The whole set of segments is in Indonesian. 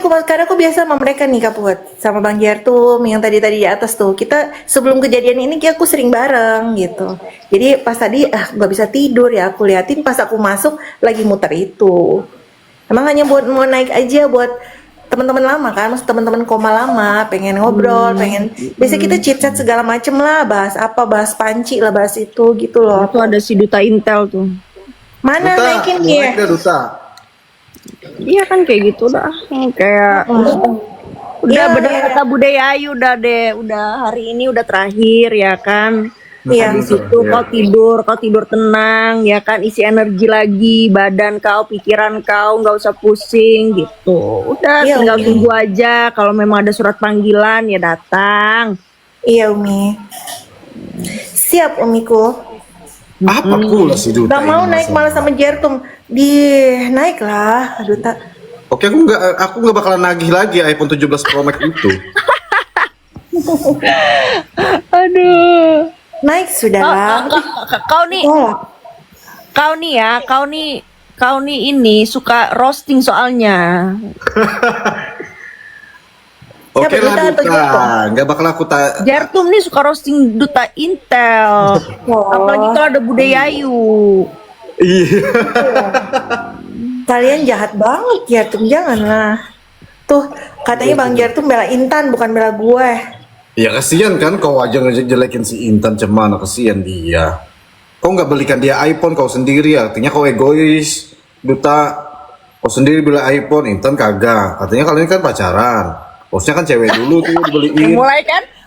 karena aku biasa sama mereka nih Kaput, sama Bang Jartum yang tadi di atas tuh. Kita sebelum kejadian ini aku sering bareng gitu. Jadi pas tadi nggak bisa tidur ya, aku liatin pas aku masuk lagi muter itu. Emang hanya buat mau naik aja buat teman-teman lama kan, maksud teman-teman koma lama, pengen ngobrol, pengen. Biasa kita chit chat segala macem lah, bahas apa, bahas panci lah, bahas itu gitu loh. Itu ada si Duta Intel tuh. Mana Duta, naikin mau dia? naik deh, Duta. Iya kan kayak gitu dah. Kayak udah Iya, bener iya. kata Budaya Ayu udah deh, udah hari ini udah terakhir ya kan. Iya. Habis itu kau tidur tenang ya kan, isi energi lagi, badan kau, pikiran kau nggak usah pusing gitu. Udah Iya, tinggal Umi. tunggu aja kalau memang ada surat panggilan ya datang. Iya Umi. Siap Umiku. Apa pula si Duta Gak mau ini naik masalah? malah sama Jartum. Naik lah, Duta. Oke, aku nggak bakalan nagih lagi iPhone 17 Pro Max itu. Aduh. Naik sudah lah. Kau nih, Tolak. kau nih ini suka roasting soalnya. Oke Siapa, lah Duta atau Duta, Jartum? nggak bakal aku Jartum nih suka roasting Duta Intel. Apalagi kalau ada Budaya Ayu. Iya. Kalian jahat banget Jartum, janganlah. Tuh, katanya Bang Jartum bela Intan bukan bela gue. Ya kasihan kan kau aja ngejelekin si Intan, cemana kasihan dia. Kau nggak belikan dia iPhone kau sendiri, artinya kau egois. Duta, kau sendiri beli iPhone, Intan kagak. Katanya kalian kan pacaran. Harusnya kan cewek dulu tuh dibeliin.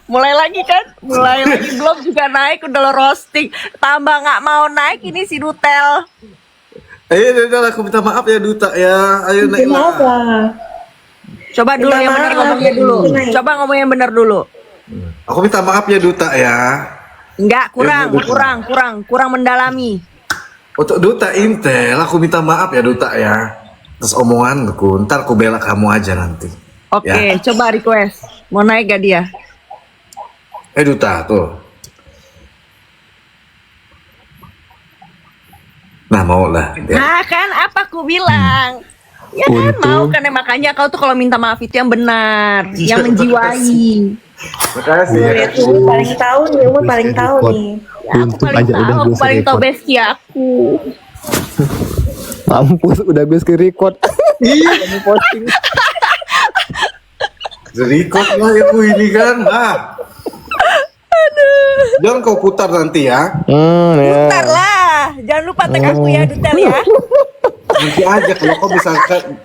Mulai lagi belum juga naik udah lo roasting. Tambah nggak mau naik ini si Dutel. Udah aku minta maaf ya Duta ya. Ayo naik lah. Kenapa? Coba dulu Minta yang benar maaf. ngomongnya dulu. Naik. Coba ngomong yang benar dulu. Aku minta maaf ya Duta ya. Enggak, kurang mendalami. Untuk Duta Intel, aku minta maaf ya Duta ya. Terus omonganku, ntar aku bela kamu aja nanti. Oke, coba request. Mau naik gak dia? Duta tuh. Nah mau lah. Ya. Nah kan apa aku bilang? Ya kan mau kan makanya kau tuh kalau minta maaf itu yang benar, yang menjiwai. Makasih ya. Lihat Umut paling tahu nih, Umut paling tahu nih. Ya, aku paling tahu, aku paling tahu bestie aku. Mampus, udah gue screen record. Record lah ya aku ini kan. Jangan kau putar nanti ya. Ya. Bentar lah, jangan lupa tag aku ya Dutel ya. Nanti aja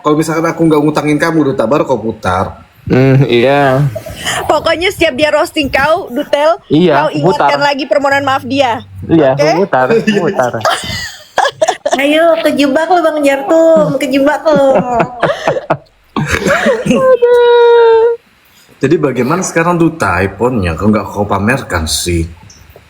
kalau misalkan aku nggak ngutangin kamu Duta, baru kau putar. Iya. Pokoknya setiap dia roasting kau, Dutel, Iya, kau ingatkan putar. lagi permohonan maaf dia. Iya, Oke? mutar. Ayo kejebak lo Bang Jartum, kejebak lo. Jadi bagaimana sekarang Duta iPhone-nya? Kau nggak kau pamerkan sih?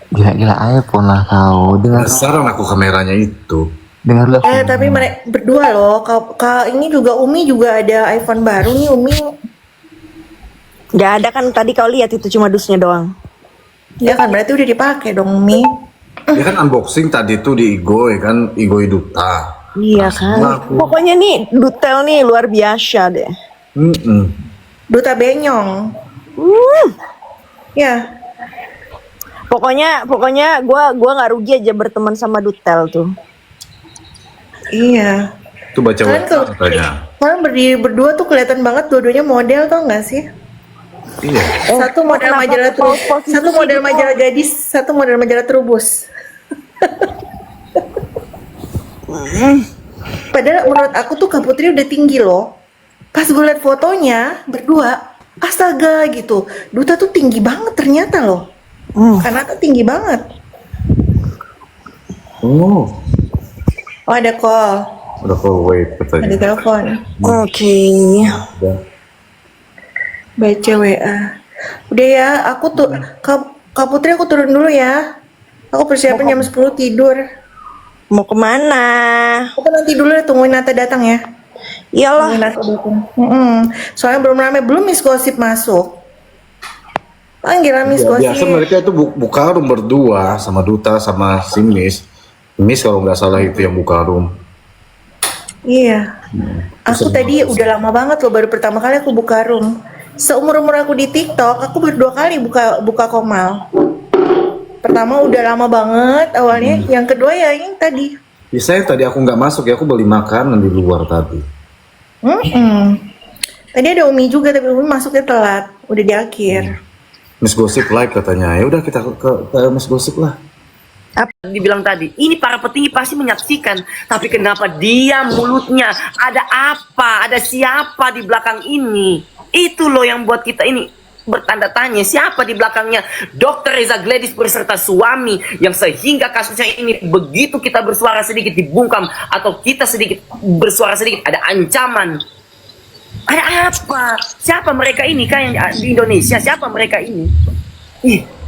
Gila iPhone lah kau. Penasaran aku kameranya itu. Dengar lah. Tapi mereka berdua loh. Kau ini juga Umi juga ada iPhone baru nih Umi. Gak ada kan tadi kau lihat itu cuma dusnya doang. Ya kan berarti udah dipakai dong Umi. Dia kan unboxing tadi tuh di Igoy kan, Igoy Duta. Iya Sama kan. aku. Pokoknya nih Dutel nih luar biasa deh. Duta Benyong. Ya. Pokoknya gua nggak rugi aja berteman sama Dutel tuh. Iya. Tuh baca Kalian tuh, katanya. kalian berdiri berdua tuh kelihatan banget dua-duanya model tau nggak sih? Iya. Satu model kenapa majalah kau Trubus, posisi satu model gitu? majalah gadis, satu model majalah Trubus. Padahal menurut aku tuh Kak Putri udah tinggi loh. Pas gue liat fotonya berdua, astaga gitu. Duta tuh tinggi banget ternyata loh. Karena tuh tinggi banget. Oh, Ada call, udah kau wait ada katanya. telepon. Oke. Udah. Baca WA. Udah ya, aku tuh Kak Putri aku turun dulu ya. Aku persiapan jam 10 tidur. Mau kemana? Aku nanti dulu ya, tungguin Nata datang ya. Iyalah. Tungguin Nata datang. Soalnya belum rame, belum Miss Gosip masuk. Panggilan Miss Gosip. Biasa mereka itu buka room berdua sama Duta sama si Miss. Miss kalau nggak salah itu yang buka room. Iya. Aku tadi udah lama banget loh, baru pertama kali aku buka room. Seumur-umur aku di TikTok, aku baru 2 kali buka buka Komal. Pertama udah lama banget awalnya, yang kedua ya yang tadi. Biasanya tadi aku nggak masuk ya, aku beli makanan di luar tadi. Tadi ada Umi juga, tapi Umi masuknya telat, udah di akhir. Miss Gosip live katanya. Ya udah kita ke Miss Gosip lah. Dibilang tadi, ini para petinggi pasti menyaksikan, tapi kenapa dia mulutnya ada apa, ada siapa di belakang ini? Itu loh yang buat kita ini bertanda tanya, siapa di belakangnya Dr. Reza Gladys beserta suami yang sehingga kasusnya ini begitu kita bersuara sedikit dibungkam atau kita sedikit bersuara sedikit ada ancaman. Ada apa? Siapa mereka ini kan yang di Indonesia? Siapa mereka ini? Ih.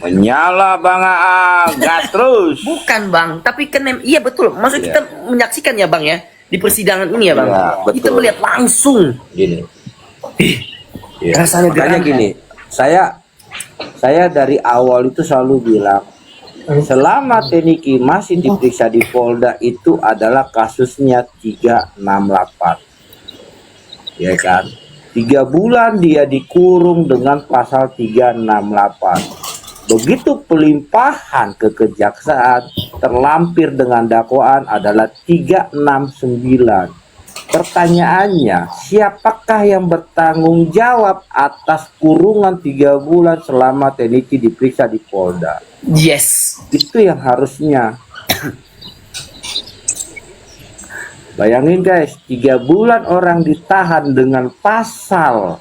Menyala Bang Aa, gas terus. Bukan Bang, tapi kan iya betul. Maksud kita menyaksikan ya Bang ya di persidangan ini ya Bang. Iya, betul. Kita melihat langsung. Gini. Iya. Rasanya Makanya geram. gini, saya dari awal itu selalu bilang, selama Teniki masih diperiksa di Polda itu adalah kasusnya 368. Ya kan? 3 bulan dia dikurung dengan pasal 368. Begitu pelimpahan ke kejaksaan terlampir dengan dakwaan adalah 369. Pertanyaannya, siapakah yang bertanggung jawab atas kurungan 3 bulan selama Teniki diperiksa di Polda? Yes. Itu yang harusnya. Bayangin guys, 3 bulan orang ditahan dengan pasal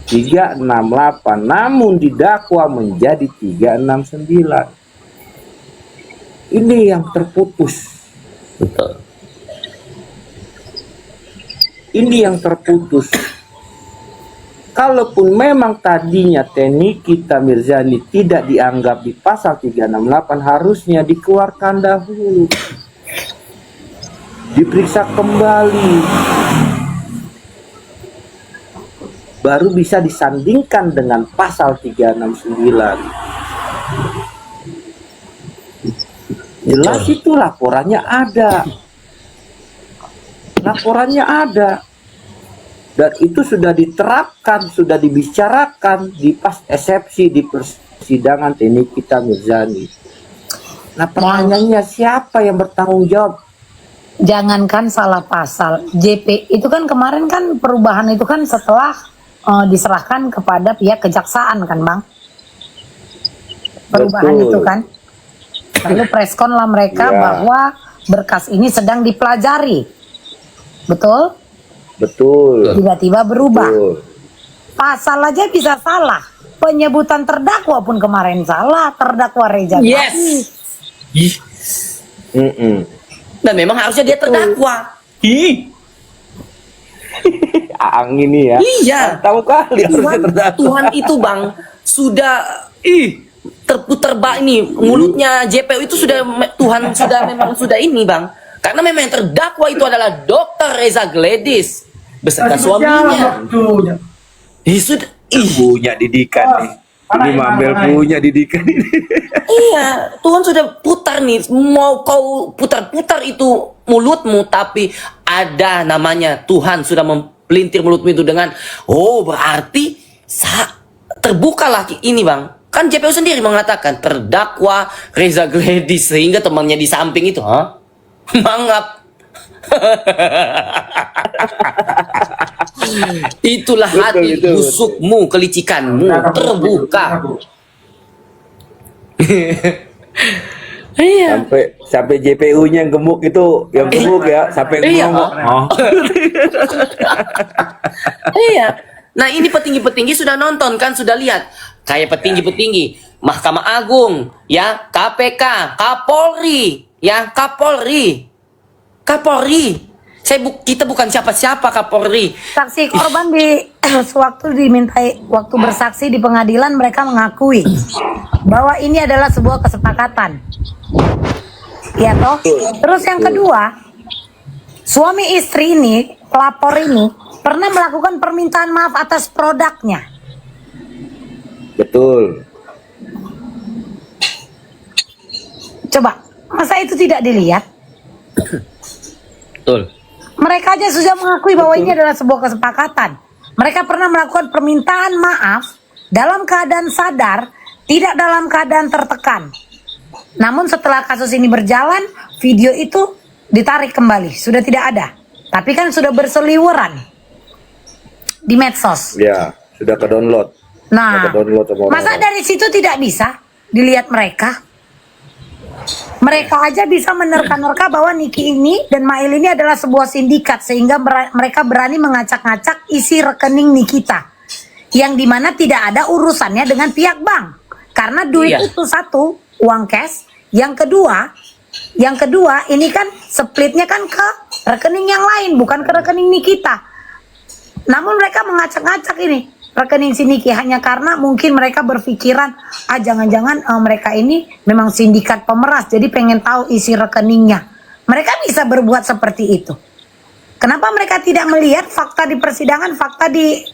368, namun didakwa menjadi 369. Ini yang terputus. Betul. Ini yang terputus. Kalaupun memang tadinya Teniki Mirzani tidak dianggap di pasal 368, harusnya dikeluarkan dahulu. Diperiksa kembali. Baru bisa disandingkan dengan pasal 369. Jelas itu laporannya ada. Laporannya ada. Dan itu sudah diterapkan, sudah dibicarakan di pas eksepsi di persidangan Teniki Mirzani. Nah pertanyaannya siapa yang bertanggung jawab? Jangankan salah pasal, JP itu kan kemarin kan perubahan itu kan setelah diserahkan kepada pihak kejaksaan kan Bang, perubahan Betul. itu kan, lalu preskon lah mereka Ya. bahwa berkas ini sedang dipelajari, betul? Betul. Tiba-tiba berubah, Betul. pasal aja bisa salah, penyebutan terdakwa pun kemarin salah, terdakwa Reza Yes. Ih. Dan memang harusnya dia terdakwa. Ih. Aang ini ya. Iya. Tahu kali harusnya terdakwa. Tuhan itu Bang sudah terputar ini mulutnya JPU itu sudah Tuhan sudah memang sudah ini Bang. Karena memang yang terdakwa itu adalah Dr. Reza Gladys beserta suaminya. Sudah Punya didikan nih. Ini Mambel punya didikan ini. iya, Tuhan sudah putar nih. Mau kau putar-putar itu mulutmu, tapi ada namanya Tuhan sudah mempelintir mulutmu itu dengan berarti terbukalah ini Bang. Kan JPU sendiri mengatakan terdakwa Reza Gladys sehingga temannya di samping itu, mangap. Itulah hati betul. busukmu, kelicikanmu terbuka. Iya. Sampai JPU-nya yang gemuk itu, yang gemuk ya, sampai Iya. ngomong. Iya. Nah ini petinggi-petinggi sudah nonton kan, sudah lihat. Kayak petinggi-petinggi Mahkamah Agung, ya KPK, Kapolri, ya Kapolri. Kita bukan siapa-siapa Kapolri. saksi korban di sewaktu dimintai waktu bersaksi di pengadilan mereka mengakui bahwa ini adalah sebuah kesepakatan. Ya toh. Terus yang kedua, suami istri ini, pelapor ini pernah melakukan permintaan maaf atas produknya. Betul. Coba, masa itu tidak dilihat? Betul. Mereka aja sudah mengakui bahwa ini adalah sebuah kesepakatan. Mereka pernah melakukan permintaan maaf dalam keadaan sadar, tidak dalam keadaan tertekan. Namun setelah kasus ini berjalan, video itu ditarik kembali, sudah tidak ada. Tapi kan sudah berseliweran di medsos. Ya, sudah ke download. Nah, Download sama masa orang-orang. dari situ tidak bisa dilihat mereka? Mereka aja bisa menerka-nerka bahwa Niki ini dan Mail ini adalah sebuah sindikat, sehingga mereka berani mengacak-ngacak isi rekening Nikita, yang dimana tidak ada urusannya dengan pihak bank, karena duit Iya. itu satu, uang cash. Yang kedua ini kan splitnya kan ke rekening yang lain, bukan ke rekening Nikita. Namun mereka mengacak-ngacak ini rekening si Niki hanya karena mungkin mereka berpikiran, jangan-jangan mereka ini memang sindikat pemeras, jadi pengen tahu isi rekeningnya. Mereka bisa berbuat seperti itu. Kenapa mereka tidak melihat fakta di persidangan, fakta di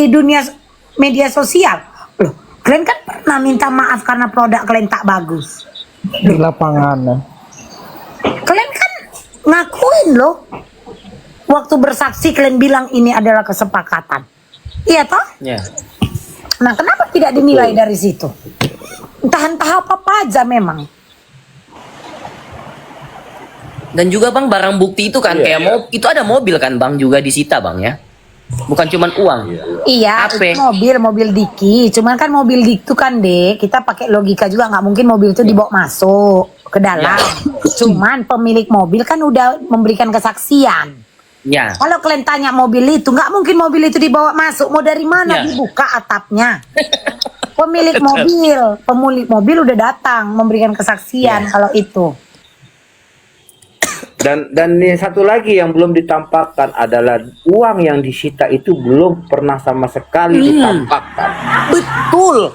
dunia media sosial? Loh, kalian kan pernah minta maaf karena produk kalian tak bagus. Di lapangan. Kalian kan ngakuin loh. Waktu bersaksi kalian bilang ini adalah kesepakatan. Iya toh? Ya. Nah, kenapa tidak dinilai dari situ? Entah apa aja memang. Dan juga bang, barang bukti itu kan kayak itu ada mobil kan bang juga disita bang ya, bukan cuman uang. Iya, Apa? itu mobil Diki. Cuman kan mobil Diki itu kan dek, kita pakai logika juga, nggak mungkin mobil itu dibawa masuk ke dalam. Cuman pemilik mobil kan udah memberikan kesaksian. Ya. Kalau kalian tanya mobil itu, nggak mungkin mobil itu dibawa masuk. Mau dari mana Ya. dibuka atapnya? Pemilik mobil udah datang memberikan kesaksian kalau itu. Dan yang satu lagi yang belum ditampakkan adalah uang yang disita itu belum pernah sama sekali ditampakkan. Betul.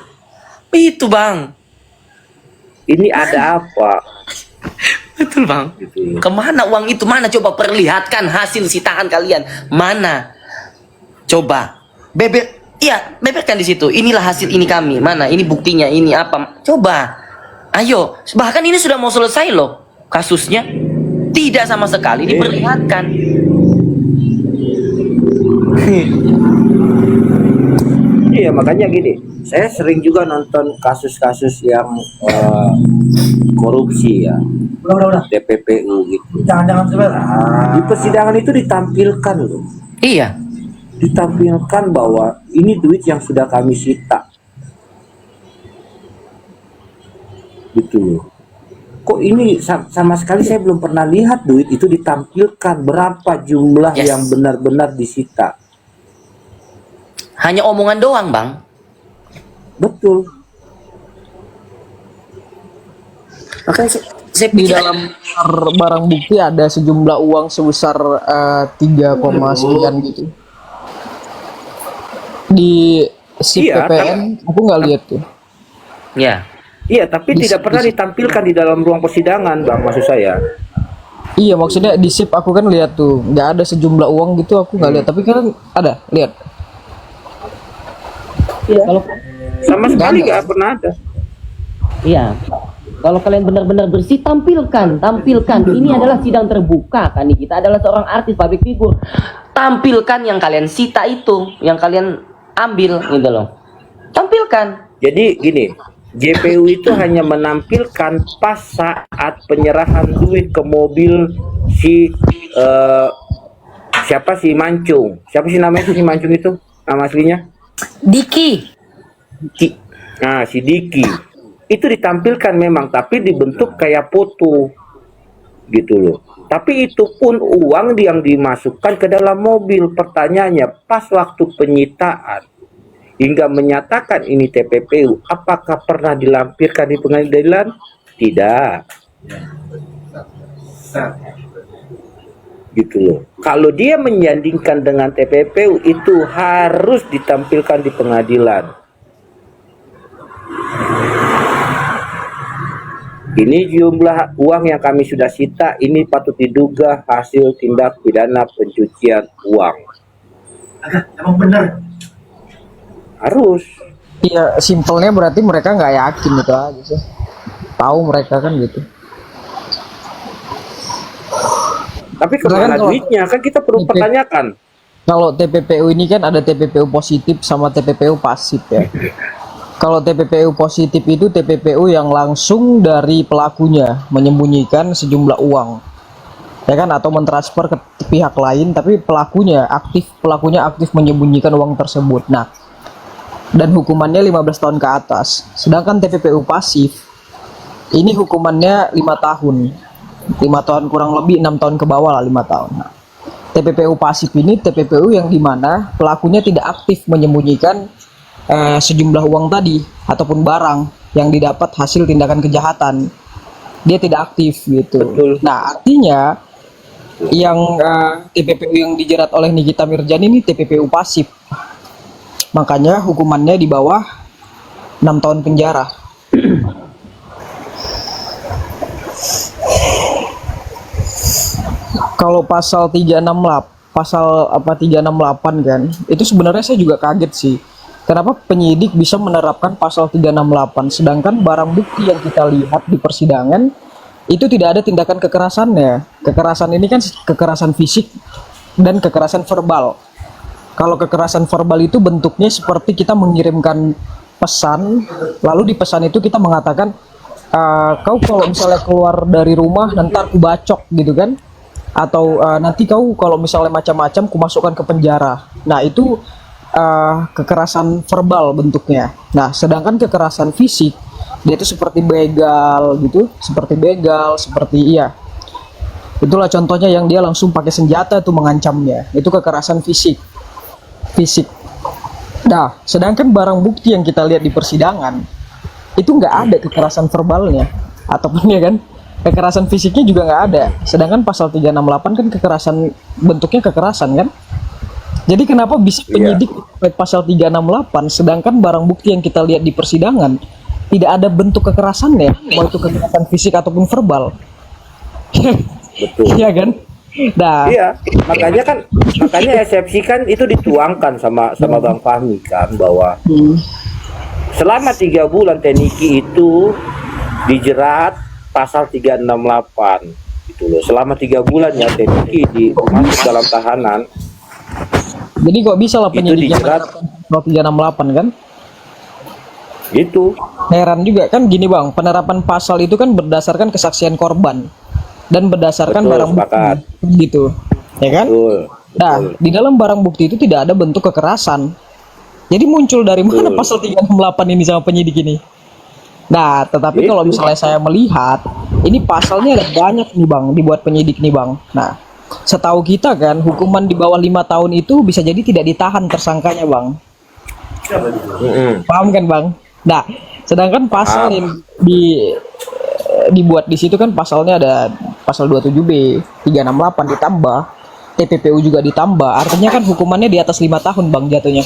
Itu bang. Ini ada apa? Betul bang. Gitu. Kemana uang itu? Mana? Coba perlihatkan hasil sitaan kalian. Mana? Coba. Beberkan di situ. Inilah hasil ini kami. Mana? Ini buktinya. Ini apa? Coba. Ayo. Bahkan ini sudah mau selesai loh kasusnya. Tidak sama sekali diperlihatkan. Iya, makanya gini, saya sering juga nonton kasus-kasus yang korupsi ya, TPPU gitu. Di persidangan itu ditampilkan loh, Iya. ditampilkan bahwa ini duit yang sudah kami sita, gitu loh. Kok ini sama sekali saya belum pernah lihat duit itu ditampilkan berapa jumlah Yes. yang benar-benar disita. Hanya omongan doang bang. Betul. Makanya saya Di pikir dalam barang bukti ada sejumlah uang sebesar 3, sekian gitu. Di SIP Iya, PPN aku nggak lihat tuh. ya. Iya, tapi tidak pernah ditampilkan di dalam ruang persidangan, Bang, maksud saya. Iya, maksudnya di SIP aku kan lihat tuh nggak ada sejumlah uang gitu, aku nggak lihat. Tapi kan ada, lihat. Kalau Sama sekali nggak pernah ada. iya. Kalau kalian benar-benar bersih, tampilkan. Ini adalah sidang terbuka kan. Kita adalah seorang artis public figure. Tampilkan yang kalian sita itu, yang kalian ambil gitu loh. Tampilkan. Jadi gini, JPU itu hanya menampilkan pas saat penyerahan duit ke mobil si siapa si Mancung. Siapa sih namanya si Mancung itu? Nama aslinya? Diki. Nah, si Diki. Itu ditampilkan memang, tapi dibentuk kayak foto. Gitu loh. Tapi itu pun uang yang dimasukkan ke dalam mobil. Pertanyaannya, pas waktu penyitaan hingga menyatakan ini TPPU, apakah pernah dilampirkan di pengadilan? Tidak. Gitu loh. Kalau dia menyandingkan dengan TPPU, itu harus ditampilkan di pengadilan. Ini jumlah uang yang kami sudah sita, ini patut diduga hasil tindak pidana pencucian uang. Emang benar. Harus. Iya, simpelnya berarti mereka nggak yakin itu aja sih. tahu mereka kan gitu. Tapi Kan kemana kalau duitnya? Kan kita perlu TP pertanyakan. kalau TPPU ini kan ada TPPU positif sama TPPU pasif ya. Kalau TPPU positif itu TPPU yang langsung dari pelakunya menyembunyikan sejumlah uang, ya kan, atau mentransfer ke pihak lain, tapi pelakunya aktif menyembunyikan uang tersebut. Nah, dan hukumannya 15 tahun ke atas. Sedangkan TPPU pasif ini hukumannya 5 tahun. 5 tahun kurang lebih 6 tahun ke bawah lah, 5 tahun. Nah, TPPU pasif ini TPPU yang dimana pelakunya tidak aktif menyembunyikan sejumlah uang tadi ataupun barang yang didapat hasil tindakan kejahatan. Dia tidak aktif gitu. Betul. Nah, artinya yang TPPU yang dijerat oleh Nikita Mirzani ini TPPU pasif. Makanya hukumannya di bawah 6 tahun penjara. Kalau pasal 368, pasal apa 368 kan, itu sebenarnya saya juga kaget sih. Kenapa penyidik bisa menerapkan pasal 368 sedangkan barang bukti yang kita lihat di persidangan itu tidak ada tindakan kekerasannya. Kekerasan ini kan kekerasan fisik dan kekerasan verbal. Kalau kekerasan verbal itu bentuknya seperti kita mengirimkan pesan, lalu di pesan itu kita mengatakan, kau kalau misalnya keluar dari rumah nanti aku bacok gitu kan, atau nanti kau kalau misalnya macam-macam ku masukkan ke penjara. Nah itu kekerasan verbal bentuknya. Nah sedangkan kekerasan fisik dia itu seperti begal gitu, seperti iya. Itulah contohnya yang dia langsung pakai senjata tuh mengancamnya. Itu kekerasan fisik. Nah, sedangkan barang bukti yang kita lihat di persidangan itu nggak ada kekerasan verbalnya, ataupun ya kan kekerasan fisiknya juga nggak ada. Sedangkan pasal 368 kan bentuknya kekerasan kan. Jadi kenapa bisa penyidik pasal 368 sedangkan barang bukti yang kita lihat di persidangan tidak ada bentuk kekerasannya, mau itu kekerasan fisik ataupun verbal. Betul. Iya kan? Nah, Iya, makanya eksepsi kan itu dituangkan sama Bang Fahmi kan bahwa selama 3 bulan Teniki itu dijerat pasal 368 gitu loh. Selama 3 bulan ya Teniki masuk dalam tahanan. jadi kok bisa lah penyidiknya dijerat. pasal 368 kan? Gitu. Heran juga kan gini Bang, penerapan pasal itu kan berdasarkan kesaksian korban dan berdasarkan Betul, barang sepakat. bukti gitu. Ya kan? Betul. Nah, di dalam barang bukti itu tidak ada bentuk kekerasan. Jadi muncul dari mana Betul. pasal 368 ini sama penyidik ini? Nah, tetapi kalau misalnya saya melihat, ini pasalnya ada banyak nih Bang, dibuat penyidik nih Bang. Nah, setahu kita kan, hukuman di bawah 5 tahun itu bisa jadi tidak ditahan tersangkanya Bang. Paham kan Bang? Nah, sedangkan pasal yang dibuat di situ kan pasalnya ada pasal 27B, 368 ditambah, TPPU juga ditambah. Artinya kan hukumannya di atas 5 tahun Bang jatuhnya.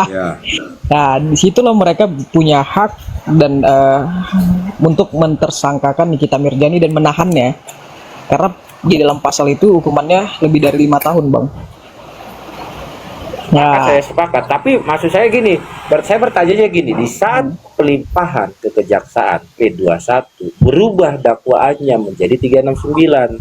Ya. Nah, disitulah mereka punya hak dan untuk mentersangkakan Nikita Mirzani dan menahannya. Karena di dalam pasal itu hukumannya lebih dari 5 tahun, Bang. Nah, Saya sepakat, tapi maksud saya gini, saya bertanya gini, di saat pelimpahan ke kejaksaan P21 berubah dakwaannya menjadi 369.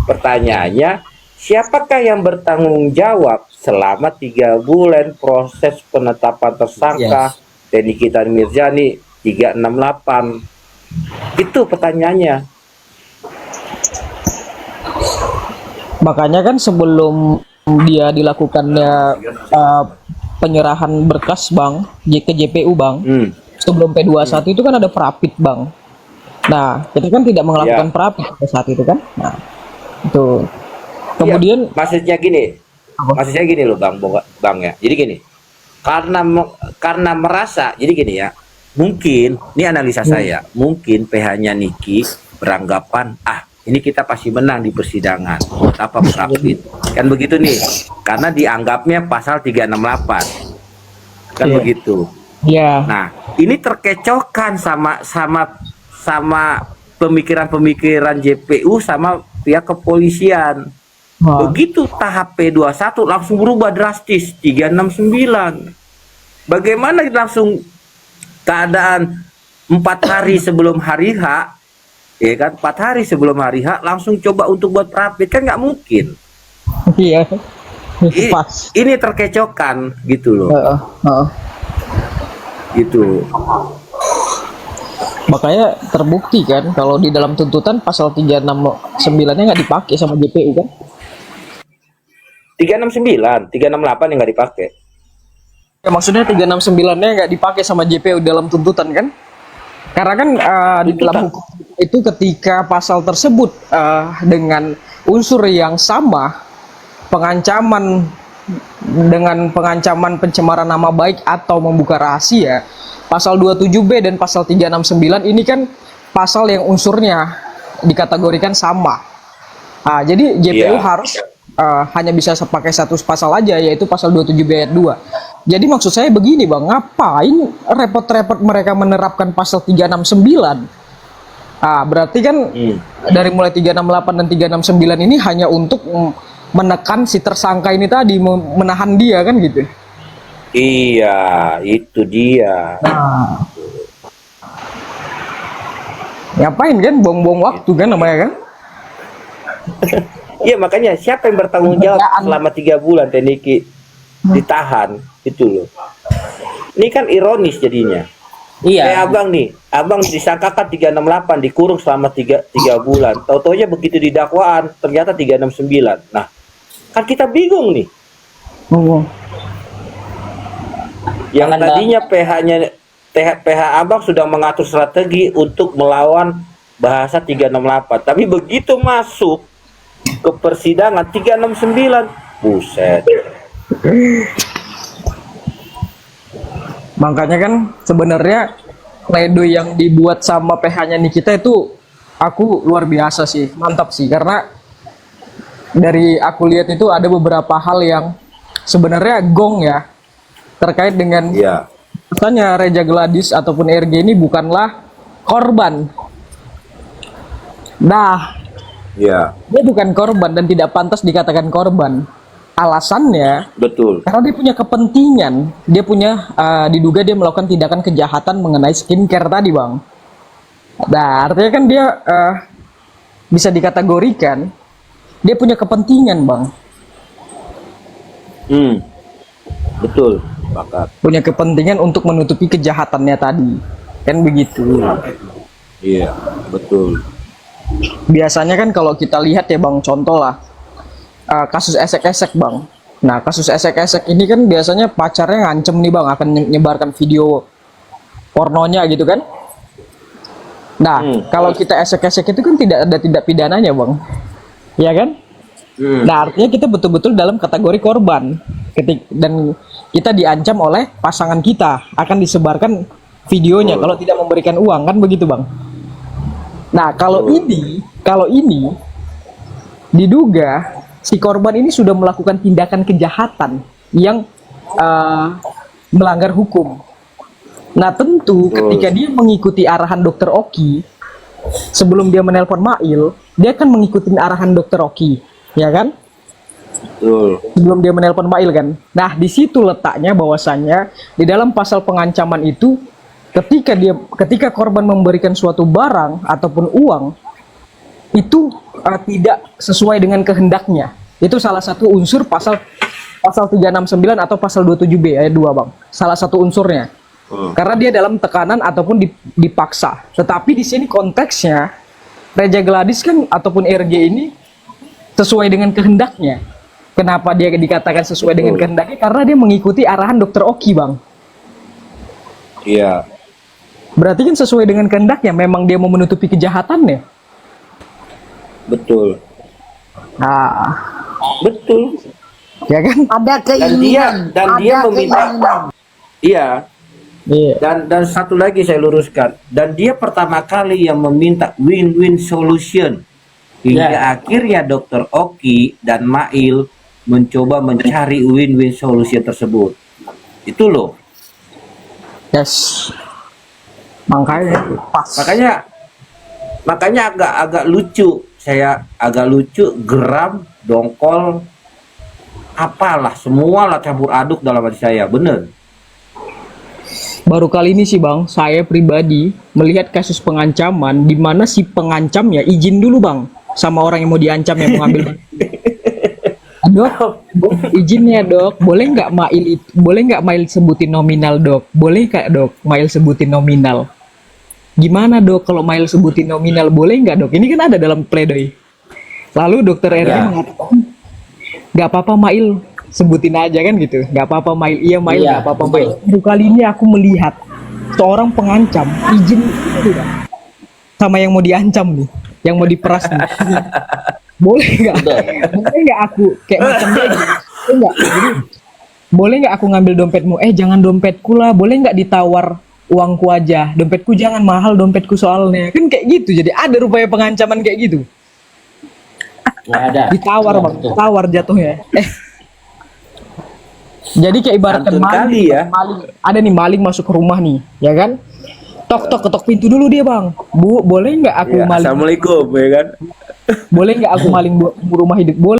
Pertanyaannya, siapakah yang bertanggung jawab selama 3 bulan proses penetapan tersangka Nikita Mirzani 368? Itu pertanyaannya. makanya kan sebelum dia dilakukannya penyerahan berkas Bang ke JPU Bang, sebelum P21 itu kan ada prapit Bang. Nah, kita kan tidak melakukan prapit pada saat itu kan. Nah, itu. Kemudian maksudnya gini loh Bang ya. Jadi gini, karena merasa, jadi gini ya, mungkin ini analisa saya, mungkin PH-nya Niki beranggapan ini kita pasti menang di persidangan, apa prapit kan begitu nih, karena dianggapnya pasal 368 kan begitu. Nah, ini terkecohkan sama pemikiran JPU sama pihak kepolisian. Begitu tahap P21 langsung berubah drastis 369. Bagaimana langsung keadaan 4 hari sebelum hari H, ya kan, 4 hari sebelum hari H langsung coba untuk buat rapid, kan nggak mungkin. Iya. I- Pas. ini terkecokan gitu loh, Heeh, heeh. gitu. Makanya terbukti kan kalau di dalam tuntutan pasal 369-nya nggak dipakai sama JPU kan? 369, 368 yang nggak dipakai. Ya, maksudnya 369-nya nggak dipakai sama JPU dalam tuntutan kan? Karena kan di dalam hukum itu ketika pasal tersebut dengan unsur yang sama, pengancaman dengan pengancaman pencemaran nama baik atau membuka rahasia, pasal 27B dan pasal 369 ini kan pasal yang unsurnya dikategorikan sama. Jadi JPU Iya. harus hanya bisa pakai satu pasal aja, yaitu pasal 27B ayat 2. Jadi maksud saya begini Bang, ngapain repot-repot mereka menerapkan pasal 369? Berarti kan dari mulai 368 dan 369 ini hanya untuk menekan si tersangka ini tadi, menahan dia kan gitu. Iya, itu dia. Ngapain kan, buang-buang waktu kan namanya kan? Iya, makanya siapa yang bertanggung jawab selama 3 bulan Teniki ditahan itu loh. Ini kan ironis jadinya. Kayak abang nih, abang disangkakan 368 dikurung selama 3 bulan. Tahu-taunya begitu di dakwaan ternyata 369. Nah, kan kita bingung nih. Yang tadinya PH abang sudah mengatur strategi untuk melawan bahasa 368. Tapi begitu masuk ke persidangan 369, buset. Makanya kan sebenarnya pledoi yang dibuat sama PH-nya Nikita itu aku luar biasa sih, mantap sih, karena dari aku lihat itu ada beberapa hal yang sebenarnya gong ya terkait dengan Iya. katanya Reja Gladys ataupun RG ini bukanlah korban. Nah, Iya, dia bukan korban dan tidak pantas dikatakan korban. Alasannya betul. karena dia punya kepentingan, dia punya diduga dia melakukan tindakan kejahatan mengenai skincare tadi, Bang. Nah, artinya kan dia bisa dikategorikan dia punya kepentingan, Bang. Betul, sepakat. Punya kepentingan untuk menutupi kejahatannya tadi. Kan begitu. Iya, betul. Biasanya kan kalau kita lihat ya, Bang, contoh lah kasus esek-esek, Bang. Nah, kasus esek-esek ini kan biasanya pacarnya ngancem nih, Bang, akan menyebarkan video pornonya gitu kan. Nah, kalau kita esek-esek itu kan tidak ada tindak pidananya, Bang. Ya kan? Nah, artinya kita betul-betul dalam kategori korban. Dan kita diancam oleh pasangan kita akan disebarkan videonya kalau tidak memberikan uang, kan begitu, Bang. Nah, kalau ini diduga si korban ini sudah melakukan tindakan kejahatan yang melanggar hukum. Nah, tentu ketika dia mengikuti arahan Dokter Oki, sebelum dia menelpon Mail, dia akan mengikuti arahan Dokter Oki, ya kan? Betul. Sebelum dia menelpon Mail kan. Nah, di situ letaknya bahwasannya di dalam pasal pengancaman itu ketika korban memberikan suatu barang ataupun uang itu tidak sesuai dengan kehendaknya. Itu salah satu unsur pasal 369 atau pasal 27B ayat 2, Bang. Salah satu unsurnya. Karena dia dalam tekanan ataupun dipaksa. Tetapi di sini konteksnya Reja Gladys kan ataupun RG ini sesuai dengan kehendaknya. Kenapa dia dikatakan sesuai dengan kehendaknya? Karena dia mengikuti arahan Dokter Oki, Bang. Iya. Berarti kan sesuai dengan kehendaknya, memang dia mau menutupi kejahatannya. Betul. Nah, Betul. ya kan? Ada keinginan. Dan dia ada meminta. keinginan. Iya. Iya. Dan satu lagi saya luruskan. Dan dia pertama kali yang meminta win-win solution. Hingga akhirnya Dokter Oki dan Mail mencoba mencari win-win solution tersebut. Itu loh. Yes. Makanya pas. Makanya agak lucu. Saya agak lucu, geram, dongkol, apalah, semua lah campur aduk dalam hati saya, bener. Baru kali ini sih bang, saya pribadi melihat kasus pengancaman di mana si pengancamnya izin dulu bang sama orang yang mau diancam yang mau ngambil. Dok, izinnya dok, boleh nggak Mail sebutin nominal dok? Boleh nggak dok, Mail sebutin nominal? Gimana dok kalau Mail sebutin nominal boleh nggak dok? Ini kan ada dalam pledoi. Lalu dokter RD mengatakan nggak apa-apa Mail, sebutin aja kan gitu, nggak apa-apa Mail, iya Mail nggak apa-apa Mail. Baru kali ini aku melihat seorang pengancam izin itu Bang, sama yang mau diancam nih, yang mau diperas nih. Boleh nggak aku kayak macam dia gitu. Boleh nggak? Jadi, boleh nggak aku ngambil dompetmu? Jangan dompetku lah. Boleh nggak ditawar uangku aja? Dompetku jangan mahal, dompetku soalnya. Kan kayak gitu. Jadi ada rupanya pengancaman kayak gitu. Nggak ada. Ditawar bang, tawar jatuhnya. Jadi kayak ibaratkan Santun kali ya. maling. Ada nih maling masuk ke rumah nih, ya kan? Ketok pintu dulu dia bang. Bu, boleh nggak aku maling? Assalamualaikum ya kan. Boleh nggak aku maling rumah hidup? Boleh.